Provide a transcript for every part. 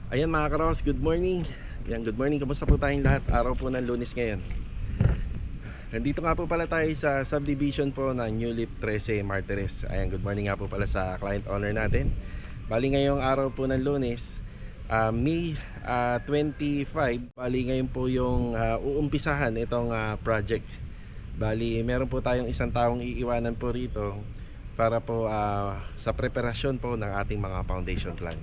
Ayan mga karos, good morning. Ayan, good morning, kamusta po tayong lahat? Araw po ng Lunes ngayon. Nandito nga po pala tayo sa subdivision po ng New Leaf 13 Martires. Ayan, good morning nga po pala sa client owner natin. Bali ngayong araw po ng Lunes, May 25. Bali ngayon po yung uumpisahan itong project. Bali meron po tayong isang taong iiwanan po rito para po sa preparasyon po ng ating mga foundation plan.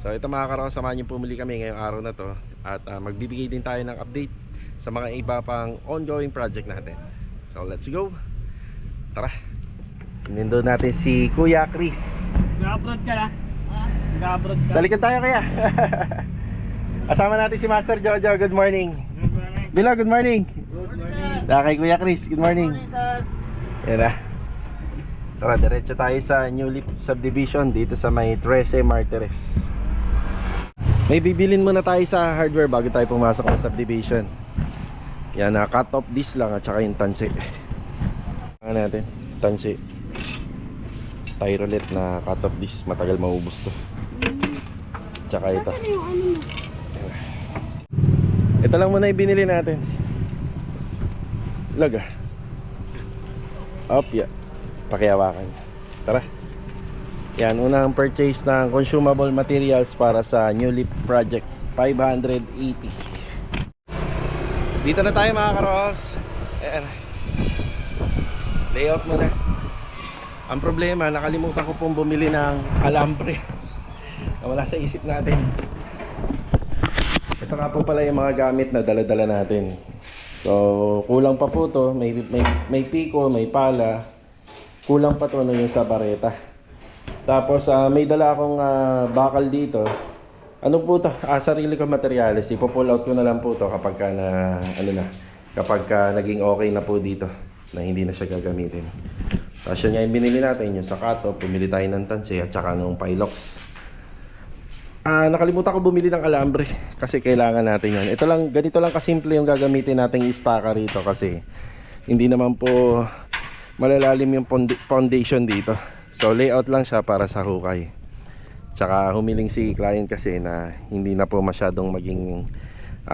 So ito mga karos, samahan niyo pumili kami ngayong araw na to at magbibigay din tayo ng update sa mga iba pang ongoing project natin. So let's go. Tara. Sinundo natin si Kuya Chris. Nag-abroad ka na? Nag-abroad ka? Sa likod tayo kaya. Kasama natin si Master Jojo. Good morning. Good morning. Bilo, good morning. Good morning. Kay Kuya Chris, good morning. Sir. Yan na. Tara, diretso tayo sa New Leaf Subdivision dito sa may 13 Martires. May bibilin muna tayo sa hardware bago tayo pumasok ng subdivision. Yan na, cut off disc lang at saka yung tansi. Ano natin? Tansi. Tyrolet na cut off disc, matagal maubos to. Tsaka ito. Ito lang muna yung binili natin. Laga. Op, yeah. Pakihawakan. Tara. Yan, unang purchase ng consumable materials para sa New Leaf Project 580. Dito na tayo mga karos. Ayan. Layout muna. Ang problema, nakalimutan ko pong bumili ng alambre. Wala sa isip natin. Ito nga po pala yung mga gamit na dala-dala natin. So, kulang pa po to. May piko, may pala. Kulang pa to no, yung sa bareta. Tapos may dala akong bakal dito. Ano po to? Sarili kong materials. Ipo-pull out ko na lang po to kapag naging okay na po dito na hindi na siya gagamitin. Tapos yun nga yung binili natin, yung sakato. Pumili tayo ng tansi at saka ng pilox. Nakalimutan ko bumili ng alambre kasi kailangan natin yun. Ito lang, ganito lang kasimple yung gagamitin nating istaka rito kasi hindi naman po malalalim yung foundation dito. So layout lang siya para sa hukay. Tsaka humiling si client kasi na hindi na po masyadong maging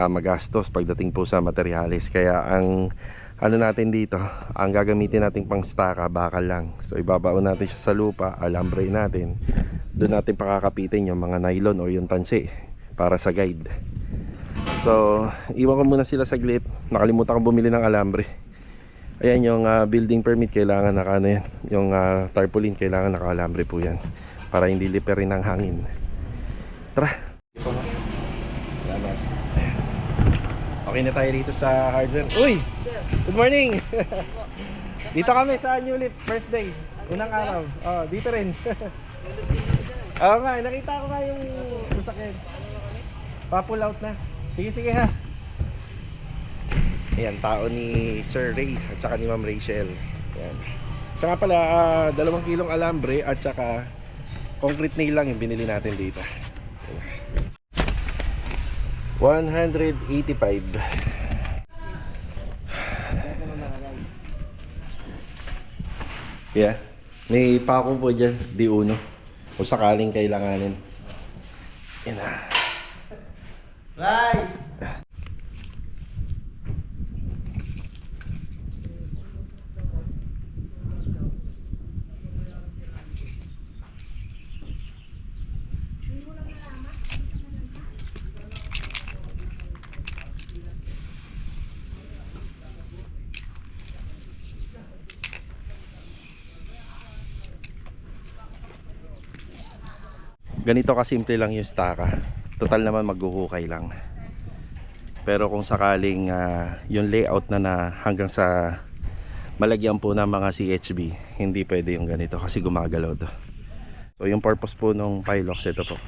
magastos pagdating po sa materials. Kaya ang ano natin dito, ang gagamitin natin pang staka, bakal lang. So ibabaon natin siya sa lupa, alambre natin. Doon natin pakakapitin yung mga nylon o yung tansi para sa guide. So iwan ko muna sila saglit. Nakalimutan ko bumili ng alambre. Ayan yung building permit, kailangan naka ano yan. Yung tarpaulin, kailangan naka-alambre po yan para hindi liperin ng hangin. Tara. Salamat. Okay na tayo dito sa hardware. Uy! Good morning! Dito kami sa New Leaf, first day. Unang araw. Oh, dito rin. Oo nga, nakita ko nga yung sasakyan. Pa-pull out na. Sige, sige ha. Ayan, tao ni Sir Ray at saka ni Ma'am Rachel. Ayan. Saka pala, 2 kilong alambre at saka concrete nail lang yung binili natin dito. Ayan. 185. Yeah. May pako po dyan, di uno. Kung sakaling kailanganin. Ayan na. Right! Ganito kasimple lang yung staka. Total naman maghuhukay lang. Pero kung sakaling yung layout na hanggang sa malagyan po ng mga CHB, hindi pwede yung ganito kasi gumagalaw to. So yung purpose po ng pilox, ito po.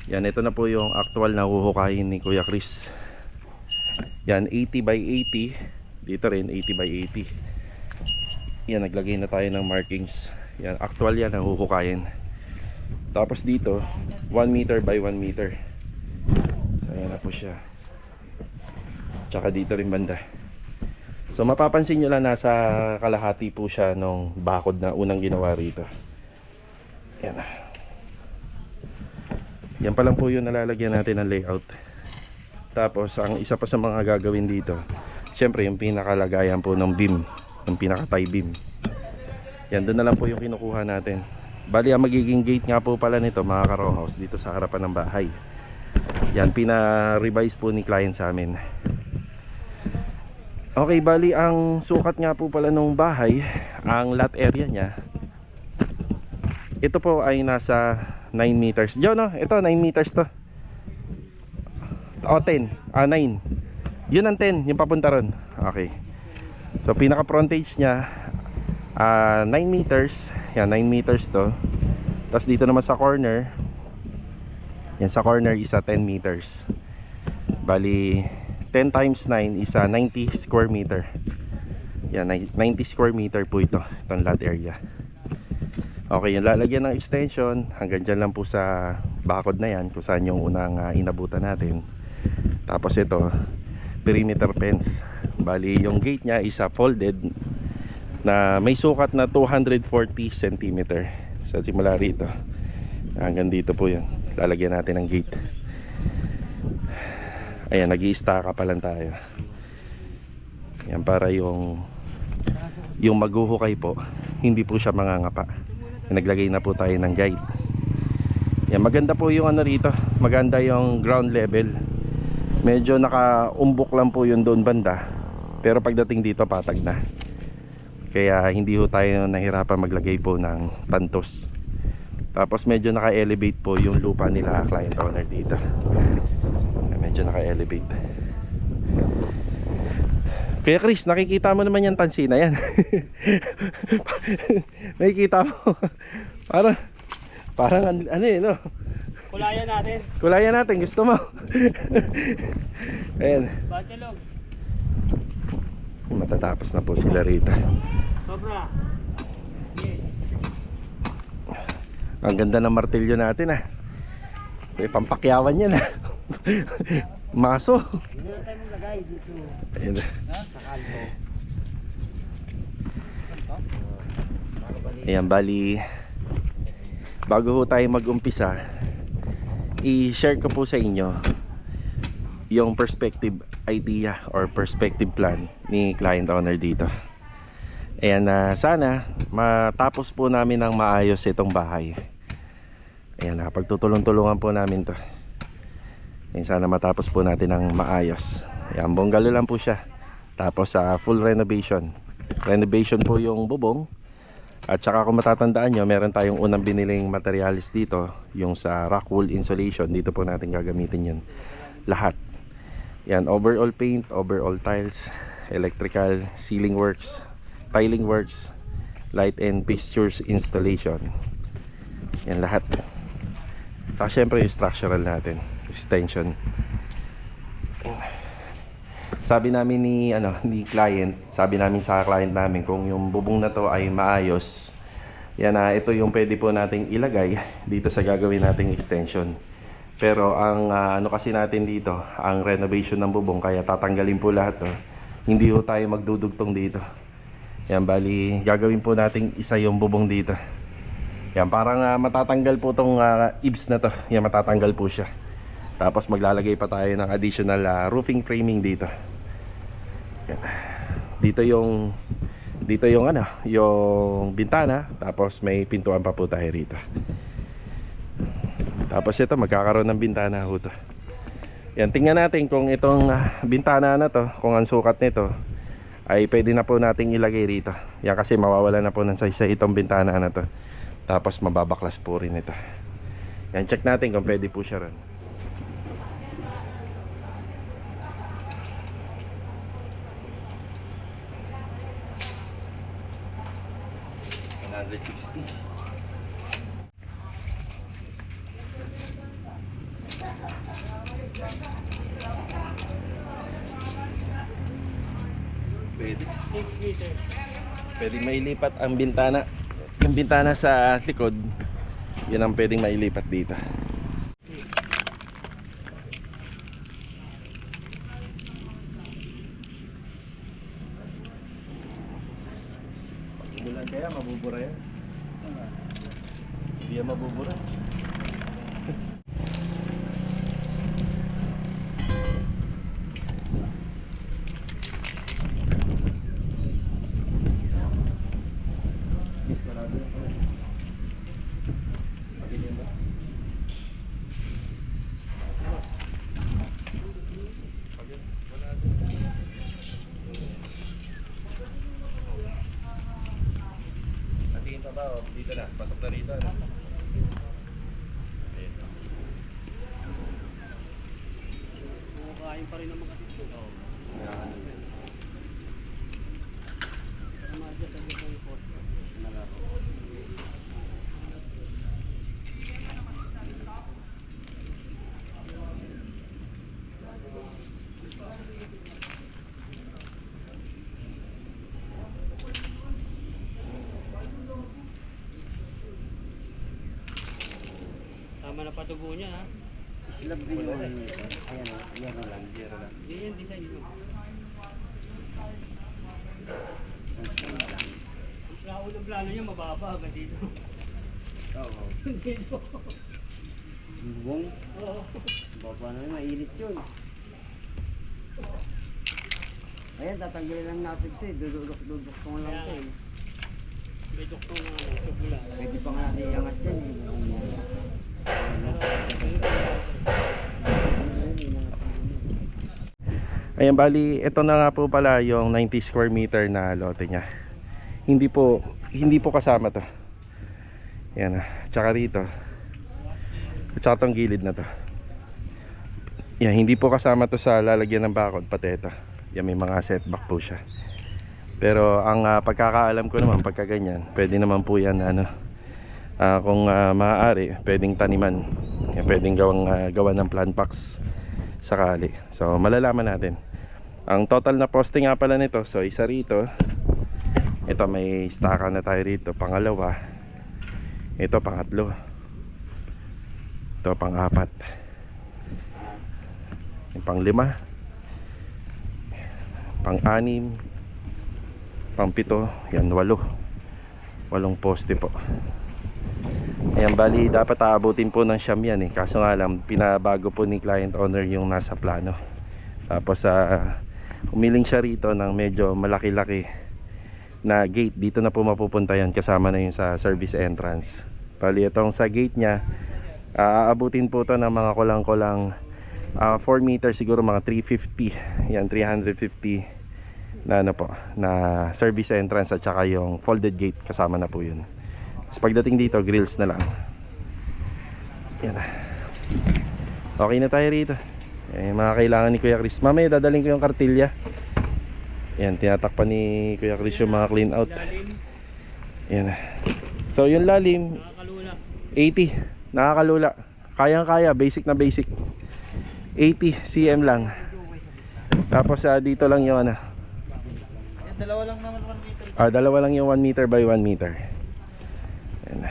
Yan, ito na po yung actual na huhukayin ni Kuya Chris. Yan, 80 by 80. Dito rin 80 by 80. Yan, naglagay na tayo ng markings. Yan, actual yan na huhukayin. Tapos dito 1 meter by 1 meter. So ayan na po siya. Tsaka dito rin banda. So mapapansin nyo lang, nasa kalahati po siya nung bakod na unang ginawa rito. Ayan na. Yan pa lang po yung nalalagyan natin ng layout. Tapos ang isa pa sa mga gagawin dito, syempre yung pinakalagayan po ng beam, yung pinaka-tie beam. Yan, doon na lang po yung kinukuha natin. Bali ang magiging gate nga po pala nito mga ka-row house dito sa harapan ng bahay. Yan, pina-revise po ni client sa amin. Okay, bali ang sukat nga po pala ng bahay, ang lot area niya, ito po ay nasa 9 meters. Diyo no, ito 9 meters to. O 10, 9. Yun ang 10, yung papunta ron. Okay. So pinaka frontage niya 9 meters. Yan, 9 meters to. Tapos dito naman sa corner, yan sa corner isa 10 meters. Bali 10 times 9 isa 90 square meter. Yan, 90 square meter po ito, itong lot area. Okay, yung lalagyan ng extension hanggang dyan lang po sa bakod na yan, kung saan yung unang inabutan natin. Tapos ito, perimeter fence. Bali yung gate nya isa folded na may sukat na 240 cm. Sa simula rito hanggang dito po yun, lalagyan natin ng gate. Ayan, nag-i-stacka pa lang tayo. Yan, para yung maghuhukay po, hindi po siya mangangapa. Naglagay na po tayo ng guide. Yan, maganda po yung ano rito, maganda yung ground level. Medyo nakaumbok lang po yun doon banda, pero pagdating dito patag na. Kaya hindi ho tayo nahirapan maglagay po ng pantos. Tapos medyo naka-elevate po yung lupa nila client owner dito. Medyo naka-elevate. Kaya Chris, nakikita mo naman yung tansi na yan. Nakikita mo. Parang ano eh, no? Kulayan natin. Kulayan natin, gusto mo. Ayan. Bachelog. Matatapos na po sila rito. Sobra. Ang ganda ng martilyo natin ah. May pampakyawan yan ah. Maso. Hindi na tayo maglagay dito. Ayan. Sa kalbo. Ayan, bali bago ho tayo mag-umpisa, i-share ko po sa inyo yung perspective idea or perspective plan ni client owner dito. Ayan, sana matapos po namin ng maayos itong bahay. Ayan, pagtutulong-tulungan po namin to. Ayan, sana matapos po natin ng maayos. Ayan, bungalow lang po siya. Tapos full renovation. Renovation po yung bubong. At saka kung matatandaan nyo, meron tayong unang biniling materials dito, yung sa rock wool insulation. Dito po natin gagamitin yun lahat. Yan, overall paint, overall tiles, electrical, ceiling works, tiling works, light and fixtures installation. Yan lahat. Saka syempre yung structural natin, extension. Sabi namin ni client, sabi namin sa client namin kung yung bubong na to ay maayos, yan ito yung pwede po nating ilagay dito sa gagawin nating extension. Pero ang ano kasi natin dito, ang renovation ng bubong, kaya tatanggalin po lahat to. Hindi po tayo magdudugtong dito. Yan, bali gagawin po nating isa yung bubong dito. Yan, parang matatanggal po tong eaves na to. Yan, matatanggal po siya. Tapos maglalagay pa tayo ng additional roofing framing dito. Yan. Dito yung ano, yung bintana, tapos may pintuan pa po tayo rito. Tapos ito, magkakaroon ng bintana ho to. Yan, tingnan natin kung itong bintana na to, kung ang sukat nito ay pwede na po nating ilagay rito. Yan, kasi mawawala na po ng size itong bintana na to. Tapos mababaklas po rin ito. Yan, check natin kung pwede po siya ron. 160. Pwede. Pwedeng mailipat ang bintana. Yung bintana sa likod, yun ang pwedeng mailipat dito. Bulan kaya mabubura yan. Hindi yan mabubura. Kumakain pa rin naman kasi ito. Oo. Pero ma-adjust ang ito yung port. Tama na patubo niya ha. Slab din yung ano nito. Ayan o, yan o lang, zero lang. Hindi yan design mo. Ang lang. Sa unang plano niya mababa hanggang dito. Oo. Dito. Buwong. Oo. Baba na yun, mainit yun. Ayan, tatanggalin lang natin ito eh. Duduk ko lang ito eh. May doktor na tubula. Pwede pa nga natin iangat yan eh. Ayan, bali, ito na nga po pala yung 90 square meter na lote niya. Hindi po kasama to. Ayan, tsaka rito. At saka tong gilid na to. Yan, hindi po kasama to sa lalagyan ng bakod, pati ito. Yan, may mga setback po siya. Pero ang pagkakaalam ko naman, pagka ganyan, pwede naman po yan, kung maaari, pwedeng taniman. Yan, pwedeng gawan ng plant packs sakali. So, malalaman natin. Ang total na posting nga pala nito, so isa rito. Ito, may staka na tayo rito. Pangalawa. Ito, pangatlo. Ito, pang-apat. Yung pang-lima. Pang-anim. Pang-pito. Yan, 8. 8 poste po. Ayan, bali dapat aabutin po ng siyam yan eh. Kaso nga lang, pinabago po ni client owner yung nasa plano. Tapos umiling siya rito ng medyo malaki-laki na gate. Dito na po mapupunta yan, kasama na yung sa service entrance. Bali itong sa gate nya, aabutin po to ng mga kulang-kulang 4 meters, siguro mga 350. Yan, 350 na ano po, na service entrance at saka yung folded gate, kasama na po yun. Tapos pagdating dito, grills na lang. Yan. Okay na tayo rito. Mga kailangan ni Kuya Chris. Mamaya dadaling ko yung kartilya. Yan, tinatakpan ni Kuya Chris yung mga clean out. Lalim. Yan. So yung lalim, Nakakalula. 80. Nakakalula. Kayang-kaya, basic na basic. 80 cm lang. Tapos dito lang yung Yan, dalawa lang naman 1 meter. dalawa lang yung 1 meter by 1 meter. Yan.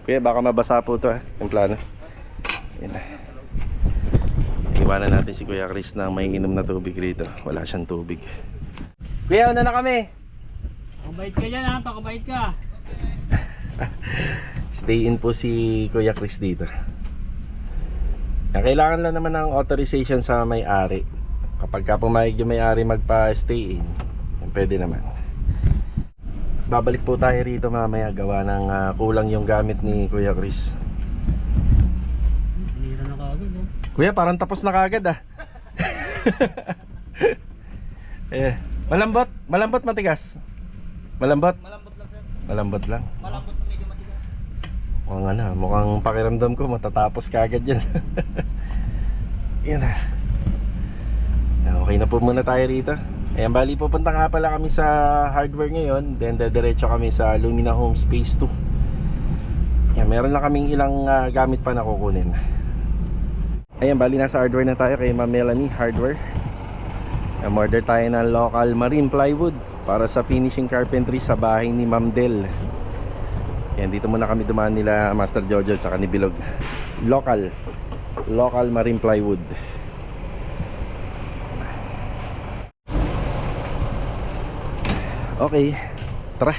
Kuya, baka mabasa po to yung plano. Yan. Iwanan natin si Kuya Chris na may inom na tubig rito. Wala siyang tubig. Kuya, una na kami. Pakabait ka dyan ha, pakabait ka. Stay in po si Kuya Chris dito. Kailangan lang naman ng authorization sa may-ari. Kapag ka pumayag yung may-ari magpa-stay in, pwede naman. Babalik po tayo rito mamaya, gawa ng kulang yung gamit ni Kuya Chris. Hinira na kagad oh. Kuya, parang tapos na kagad malambot matigas. Malambot Malambot lang sir. Malambot lang. Malambot na medyo matigas. Mukhang pakiramdam ko matatapos kagad yan. Yan okay na po muna tayo rito. Ayan, bali pupunta nga pala kami sa hardware ngayon. Then diretso kami sa Lumina Homes Phase 2. Ayan, meron lang kaming ilang gamit pa na kukunin. Ayan, bali nasa hardware na tayo kay Ma'am Melanie Hardware. Ayan, order tayo ng local marine plywood para sa finishing carpentry sa bahay ni Ma'am Del. Ayan, dito muna kami dumaan nila Master Jojo tsaka ni Bilog. Local marine plywood. Okay, tara.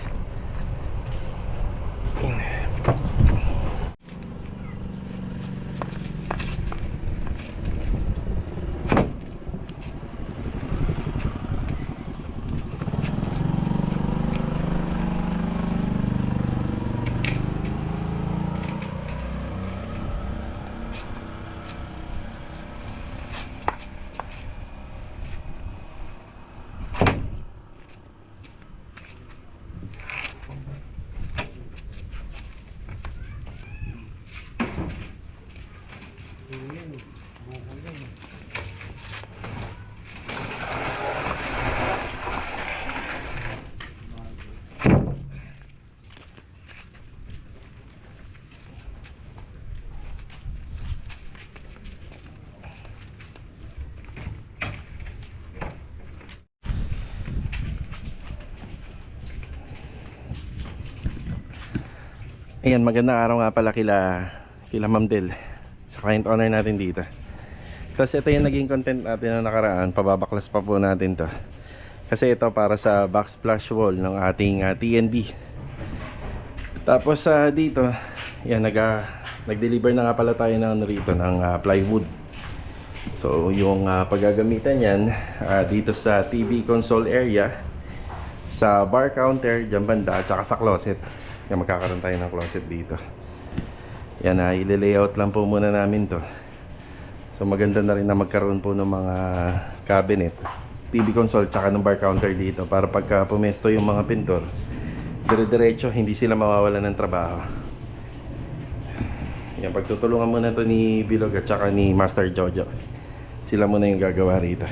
Puro yan eh. Bukol yan eh. Ayan, magandang araw nga pala kila Ma'am Del, sa client owner natin dito. Kasi ito yung naging content natin na nakaraan. Pababaklas pa po natin to. Kasi ito para sa backsplash wall ng ating TNB. Tapos dito, yan, nag-deliver na nga pala tayo ng rito ng plywood. So yung paggagamitan yan dito sa TV console area, sa bar counter dyan banda, at saka sa closet. Yan, magkakaroon tayo ng closet dito. Yan, i-layout lang po muna namin to. So maganda na rin na magkaroon po ng mga cabinet, TV console, tsaka ng bar counter dito, para pagka pumesto yung mga pintor, dire-diretso, hindi sila mawawalan ng trabaho. Yan, pagtutulungan muna to ni Bilog at tsaka ni Master Jojo. Sila muna yung gagawa rito.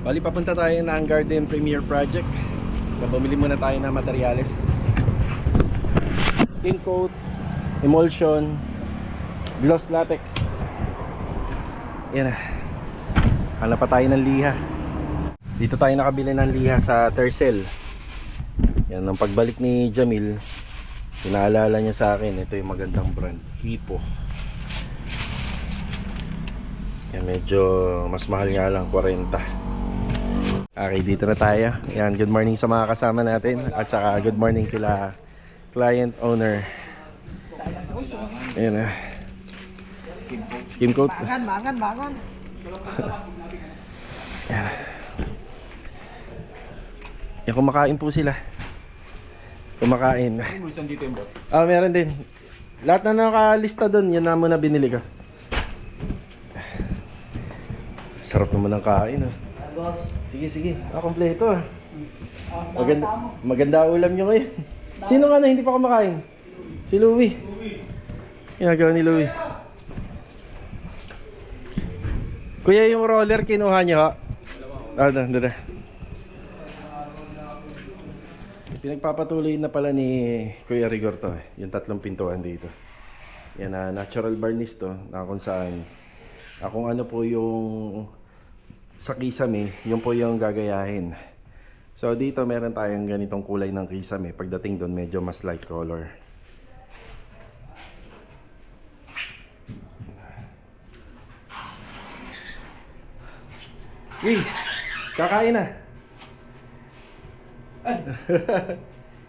Bali, papunta tayo ng Garden Premier Project. Bumili muna tayo ng materyales. Skin coat, emulsion, gloss latex. Yan na. Hanap pa tayo ng liha. Dito tayo nakabili ng liha sa Tercel. Yan, nang pagbalik ni Jamil, pinaalala niya sa akin, ito yung magandang brand, Hippo. Yan, medyo mas mahal nga lang, 40. Okay, dito na tayo. Yan, good morning sa mga kasama natin. At saka good morning kila client owner. Ayan na. Skim coat. Bangan. Yan. Yan, kumakain po sila. Kumakain. Meron din. Lahat na nakalista doon, yan na muna binili ko. Sarap naman ng kain, oh. Boss. Sige. Kompleto, ah. Maganda ulam nyo ngayon. Sino nga na hindi pa kumakain? Si Louie. Ginagawa ni Louie. Kuya, yung roller kinuha nyo, ha? Doon. Pinagpapatuloy na pala ni Kuya Rigor to, eh. Yung 3 pintuan dito. Yan, natural varnish to, na kung saan kung ano po yung sa kisame, yun po yung gagayahin. So dito meron tayong ganitong kulay ng kisame. Pagdating doon, medyo mas light color. Kakain na.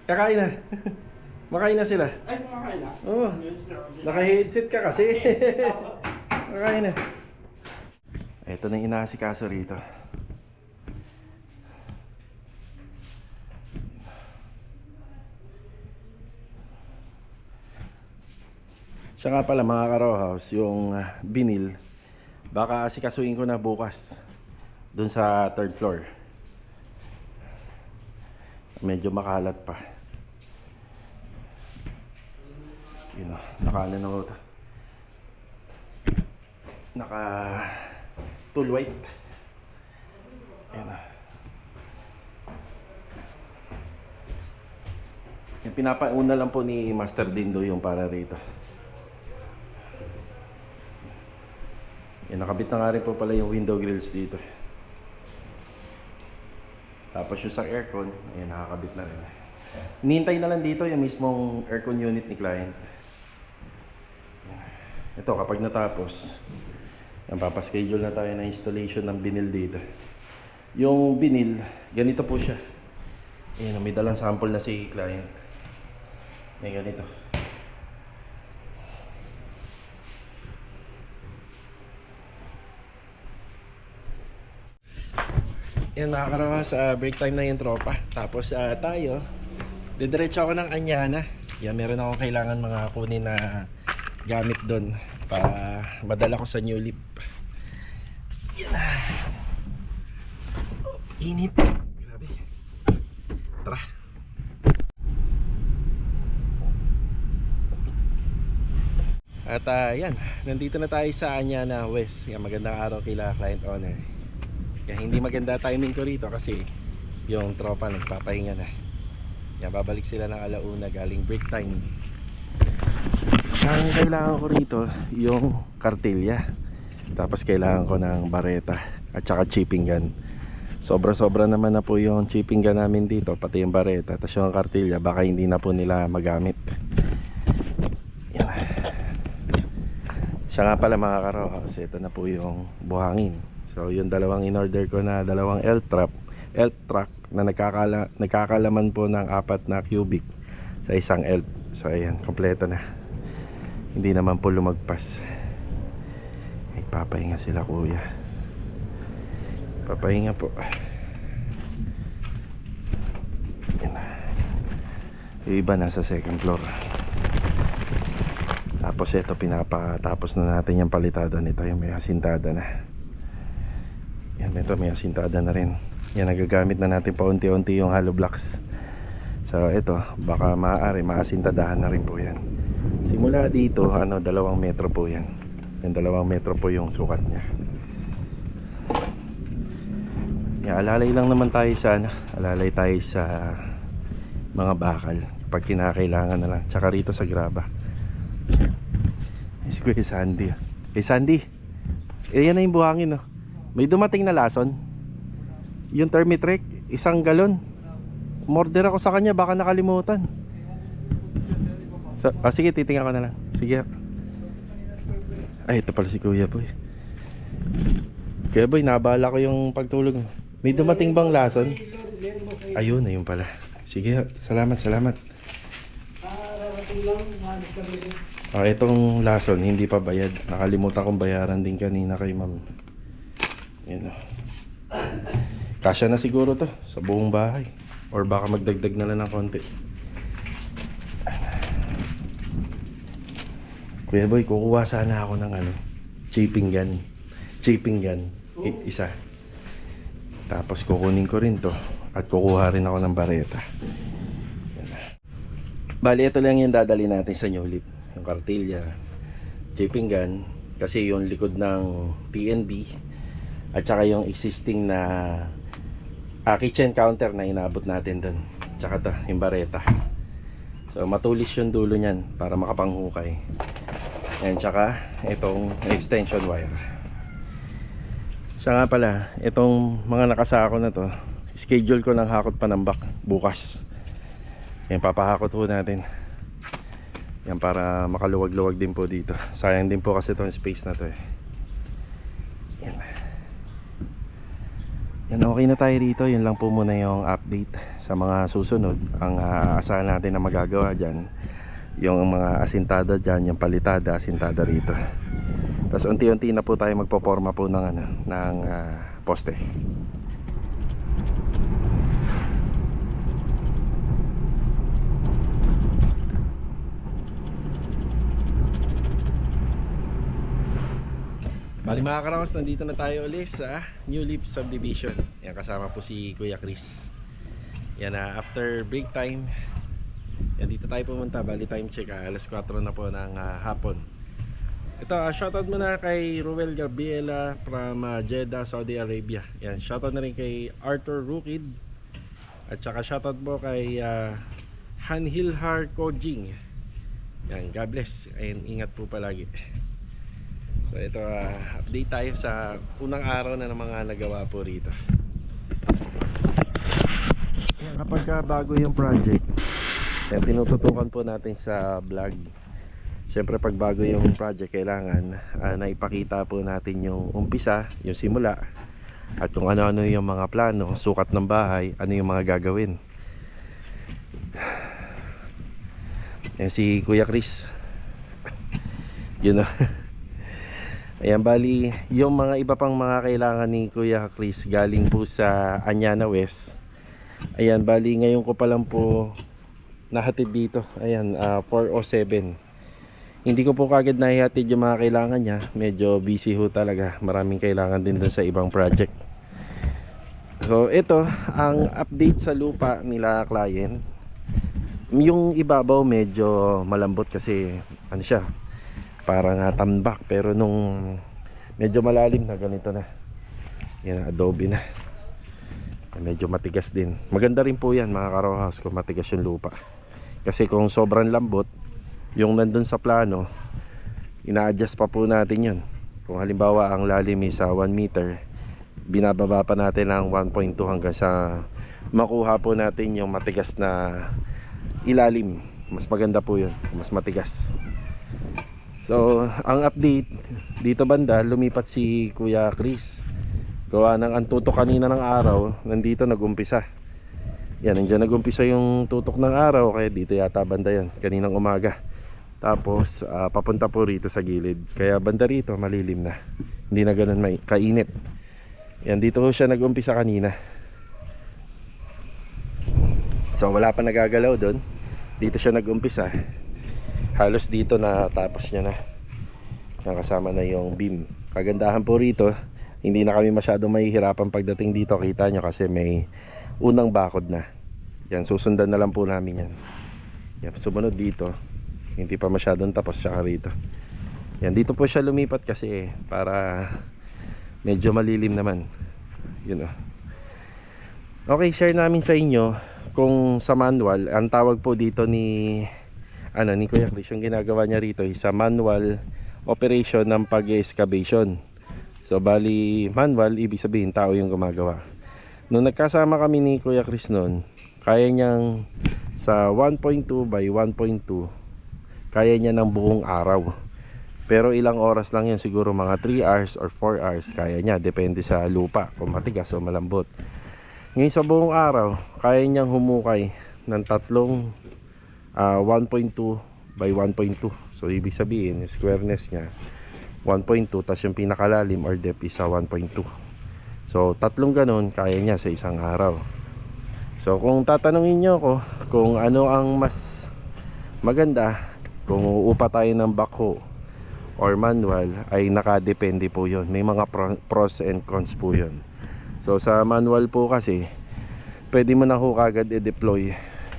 Kakain na. Makain na sila. Ay, kumakain na. Oo. Naka-headset ka kasi. Kakain na. Ito na yung inaasikaso rito. Siya nga pala, mga ka-row house, yung binil, baka asikasuin ko na bukas dun sa 3rd floor. Medyo makalat pa. Yun o, nakaano na ito. Naka tool white. Ayan na. Yung pinapauna lang po ni Master Dindo yung para rito. Yan, nakabit na nga rin po pala yung window grills dito. Tapos yung sa aircon, ayan, nakakabit na rin. Hinihintay na lang dito yung mismong aircon unit ni client. Ito, kapag natapos, yan, papaschedule na tayo na installation ng binil dito. Yung binil, ganito po siya. Ayan, may dalang sample na si client. May ganito. Yan, nakakarawa sa break time na yung tropa. Tapos tayo, didiretso ako ng Anyana. Yan, meron akong kailangan mga kunin na gamit doon para madala ko sa New Leaf. Yan na. Init. Grabe. Tara. At yan, nandito na tayo sa Anyana West. Yan, magandang araw kila client owner. Kaya hindi maganda timing ko rito kasi yung tropa nagpapahinga na. Yan, babalik sila ng alauna galing break time. Ang kailangan ko rito yung kartilya. Tapos kailangan ko ng bareta at saka chipping gun. Sobra-sobra naman na po yung chipping gun namin dito, pati yung bareta. Tapos yung kartilya baka hindi na po nila magamit. Yan. Siya nga pala mga karo, kasi ito na po yung buhangin. So yung dalawang in-order ko na dalawang L-truck na nagkakalaman po ng 4 na cubic sa isang L. So ayan, kompleto na. Hindi naman po lumagpas. Ay, papahinga sila kuya. Papahinga po. Ayan. Yung iba nasa second floor. Tapos ito pinapatapos na natin yung palitada nito, yung may asintada na. Yan, ito may asintada na rin. Yan, nagagamit na natin paunti-unti yung hollow blocks. So ito, baka maaari maasintadahan na rin po yan. Simula dito, 2 metro po yan. Yung 2 metro po yung sukat niya. Yan, alalay lang naman tayo sa alalay tayo sa mga bakal pag kinakailangan na lang. Tsaka rito sa graba. Si Kuya Sandy. Eh Sandy, yan na yung buhangin, no? May dumating na lason. Yung Thermitrek, 1 galon. Umorder ako sa kanya, baka nakalimutan. So, sige, titingnan ko na lang. Sige. Ay, ito pala si Kuya Boy. Kuya Boy, nabala ko yung pagtulog. May dumating bang lason? Ayun, ayun pala. Sige, salamat. Rarating lang, mahalis kami rin. Itong lason, hindi pa bayad. Nakalimutan kong bayaran din kanina kay ma'am. Yan o. Kasya na siguro to sa buong bahay. Or baka magdagdag na lang ng konti. Kuya Boy, kukuha sana ako ng chipping gun. Isa. Tapos kukunin ko rin to. At kukuha rin ako ng bareta. Yan. Bali, ito lang yung dadali natin sa new lip. Yung kartilya, chipping gun, kasi yung likod ng TNB at saka yung existing na kitchen counter na inabot natin dun, tsaka to, yung bareta. So matulis yung dulo nyan para makapanghukay. Yan, tsaka itong extension wire. Siya nga pala, itong mga nakasako na to, schedule ko ng hakot panambak bukas. Yan, papahakot po natin. Yan, para makaluwag-luwag din po dito. Sayang din po kasi itong space na to eh. Yan. Yan, okay na tayo dito. Yun lang po muna yung update. Sa mga susunod, ang aasahan natin na magagawa dyan, yung mga asintada dyan, yung palitada, asintada rito. Tapos unti-unti na po tayo magpoporma po ng poste. Bali mga karawas, nandito na tayo ulit sa New Leaf Subdivision. Yan, kasama po si Kuya Chris. Yan, after break time, yan, dito tayo pumunta. Bali time check, alas 4 na po ng hapon. Ito, shoutout muna kay Ruel Gabriela from Jeddah, Saudi Arabia. Yan, shoutout na rin kay Arthur Rukid. At saka shoutout po kay Hanhilhar Kojing. Yan, God bless. Ayan, ingat po palagi. So ito, update tayo sa unang araw na ng mga nagawa po rito. Yan, kapag bago yung project, yan, tinututukan po natin sa vlog. Siyempre pag bago yung project, kailangan naipakita po natin yung umpisa, yung simula, at kung ano-ano yung mga plano, sukat ng bahay, ano yung mga gagawin. Yan si Kuya Chris. Yun know. Ayan, bali, yung mga iba pang mga kailangan ni Kuya Chris galing po sa Anyana West. Ayan, bali, ngayon ko pa lang po nahatid dito. Ayan, 4:07. Hindi ko po kagad nahihatid yung mga kailangan niya. Medyo busy ho talaga. Maraming kailangan din dun sa ibang project. So, ito, ang update sa lupa nila client. Yung ibabaw medyo malambot kasi, ano siya, parang tambak, pero nung medyo malalim na ganito na, yan, adobe na, medyo matigas din. Maganda rin po yan mga karohas kung matigas yung lupa, kasi kung sobrang lambot yung nandun sa plano, ina-adjust pa po natin yun. Kung halimbawa ang lalim is 1 meter, binababa pa natin ang 1.2 hanggang sa makuha po natin yung matigas na ilalim. Mas maganda po yun, mas matigas. So ang update dito banda, lumipat si Kuya Chris. Gawa ng ang tutok kanina ng araw, nandito nagumpisa. Yan, nandiyan nagumpisa yung tutok ng araw, kaya dito yata banda yan, kaninang umaga. Tapos papunta po rito sa gilid, kaya banda rito malilim na, hindi na ganun may kainit. Yan, dito ho siya nagumpisa kanina. So wala pa nagagalaw doon, dito siya nagumpisa. Halos dito na tapos niya na, nakasama na yung beam. Kagandahan po rito, hindi na kami masyadong mahihirapan pagdating dito. Kita nyo kasi may unang bakod na. Yan, susundan na lang po namin yan. Yan, sumunod dito, hindi pa masyadong tapos siya rito. Yan, dito po siya lumipat kasi para medyo malilim naman. Yun o. Okay, share namin sa inyo kung sa manual, ang tawag po dito ni Kuya Chris, yung ginagawa niya rito is sa manual operation ng pag-excavation. So bali manual, ibig sabihin tao yung gumagawa. Nung nagkasama kami ni Kuya Chris noon, kaya niyang sa 1.2 by 1.2, kaya niya ng buong araw. Pero ilang oras lang yan, siguro mga 3 hours or 4 hours kaya niya, depende sa lupa kung matigas o malambot. Ngayon sa buong araw, kaya niyang humukay ng tatlong 1.2 by 1.2. So ibig sabihin, squareness niya 1.2, tas yung pinakalalim or depth is 1.2. So tatlong ganun kaya niya sa isang araw. So kung tatanungin niyo ako kung ano ang mas maganda, kung uupa tayo ng backhoe or manual, ay nakadepende po yun. May mga pros and cons po yun. So sa manual po kasi, pwede mo na ho kagad i-deploy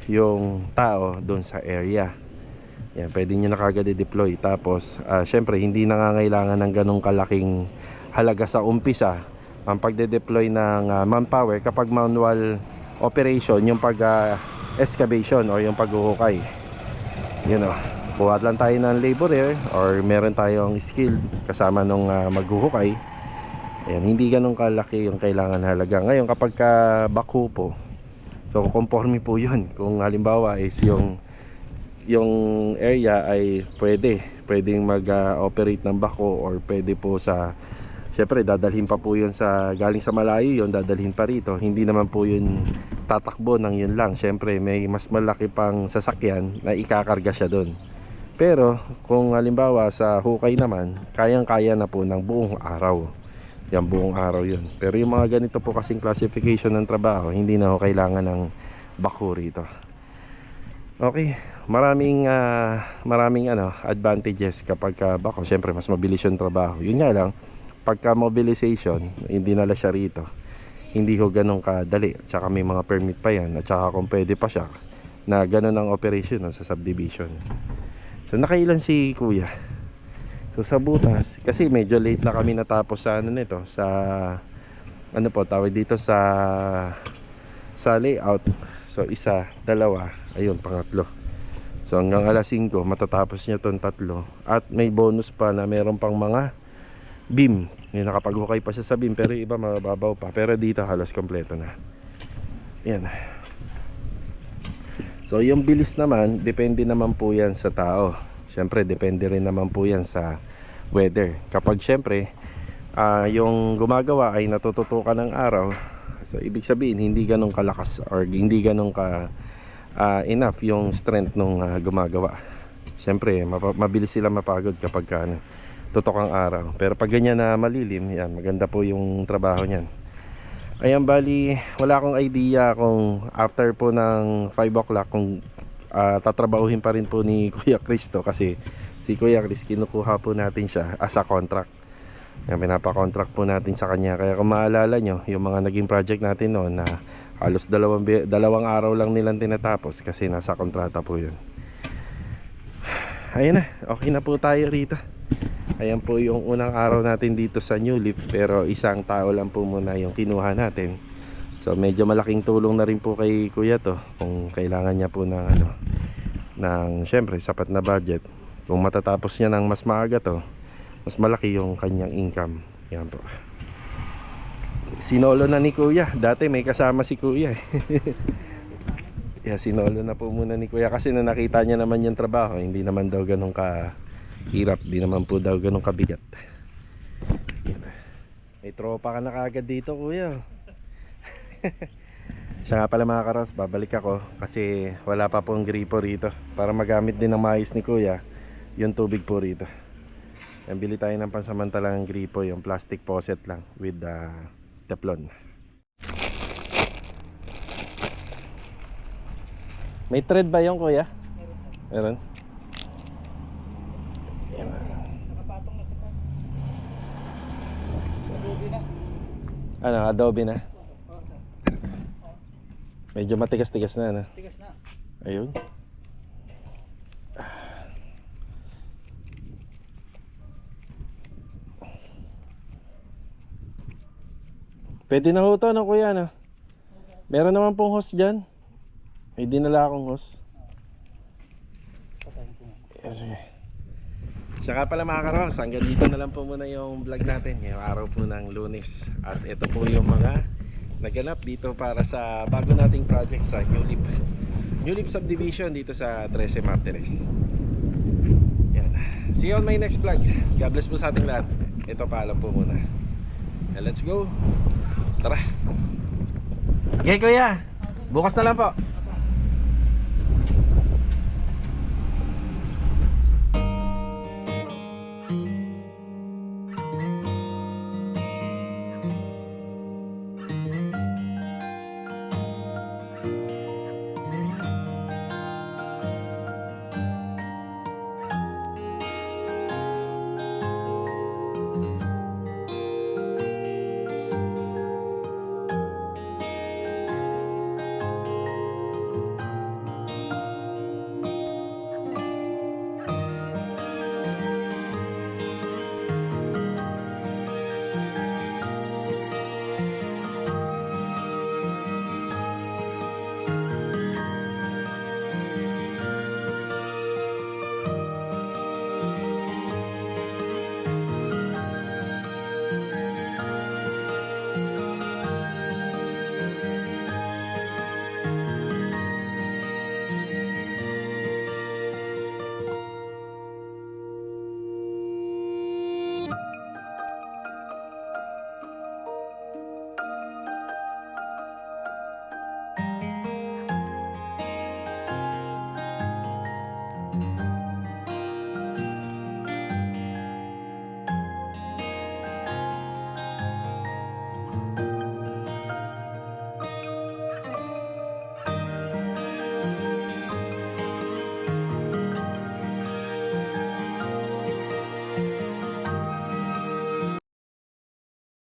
yung tao doon sa area. Yan, pwede nyo na kagad i-deploy. Tapos syempre hindi nangangailangan ng ganong kalaking halaga sa umpisa ang pagde-deploy ng manpower kapag manual operation, yung pag-excavation or yung paghuhukay. Yun o, kuha lang tayo ng laborer or meron tayong skill kasama nung maghuhukay. Ayan, hindi ganong kalaki yung kailangan halaga. Ngayon kapag backhoe po, so conforme po yun. Kung halimbawa is yung area ay pwedeng mag-operate ng backhoe, or pwede po sa, syempre dadalhin pa po yun sa, galing sa malayo yun, dadalhin pa rito. Hindi naman po yun tatakbo ng yun lang. Syempre may mas malaki pang sasakyan na ikakarga siya doon. Pero kung halimbawa sa hukay naman, kayang-kaya na po ng buong araw. Yan, buong araw yun. Pero yung mga ganito po kasing classification ng trabaho, hindi na ho kailangan ng backhoe rito. Okay, maraming advantages kapag backhoe. Syempre mas mabilis yung trabaho. Yun nga lang, pagka mobilization, hindi nala siya rito, hindi ho ganun kadali. Tsaka may mga permit pa yan. At tsaka kung pwede pa siya na ganun ang operation sa subdivision. So nakailan si Kuya? So sa butas, kasi medyo late na kami natapos sa nito, sa tawag dito sa layout. So isa, dalawa, ayun, pangatlo. So hanggang alas 5 matatapos niya tong tatlo. At may bonus pa na meron pang mga beam. Yung nakapaghukay pa siya sa beam, pero iba mababaw pa. Pero dito halos kompleto na. Yan. So yung bilis naman, depende naman po yan sa tao. Siyempre depende rin naman po yan sa weather. Kapag siyempre yung gumagawa ay natututukan ng araw, so ibig sabihin hindi ganun kalakas or hindi ganun ka enough yung strength nung gumagawa. Siyempre mabilis sila mapagod kapag tutok ang araw. Pero pag ganyan na malilim, yan, maganda po yung trabaho niyan. Ayan, bali wala akong idea kung after po ng 5 o'clock kung tatrabahuhin pa rin po ni Kuya Cristo, kasi si Kuya Chris kinukuha po natin siya as a contract. Yan, pinapa-contract po natin sa kanya. Kaya kung maalala nyo yung mga naging project natin noon na halos dalawang araw lang nilang tinatapos kasi nasa kontrata po yun. Ayun na, okay na po tayo rito. Ayan po yung unang araw natin dito sa New Leaf, pero isang tao lang po muna yung kinuha natin. So medyo malaking tulong na rin po kay kuya to kung kailangan niya po ng ano, ng syempre sapat na budget. Kung matatapos niya ng mas maaga to, mas malaki yung kanyang income. Yan po. Sinolo na ni kuya. Dati may kasama si kuya eh. Yeah, sinolo na po muna ni kuya kasi na nakita niya naman yung trabaho, hindi naman daw ganun ka hirap, di naman po daw ganun kabigat. Yan. May tropa ka na kaagad dito kuya. Siya nga pala mga karos, babalik ako kasi wala pa pong gripo rito para magamit din ng maayos ni kuya yung tubig po rito. Yan, bili tayo ng pansamantalang gripo, yung plastic faucet lang with teflon. May thread ba yung kuya? Meron? Yan. Nakapatong na sa pan. Adobe na. Ano, adobe na? Oo, sir. Medyo matigas-tigas na ano? Tigas na. Ayun. Pwede na ho to, no kuya, no? Meron naman pong hose dyan. May dinala akong hose. Patayin ko nga. Yes, sige. Saka pala mga karos, hanggang dito na lang po muna yung vlog natin ngayong araw po ng Lunes. At ito po yung mga naganap dito para sa bago nating project sa New Leaf Subdivision dito sa 13 Martires. Yan. See you on my next vlog. God bless po sa ating lahat. Ito paalam po muna. And let's go. Tara. Okay kuya, bukas na lang po.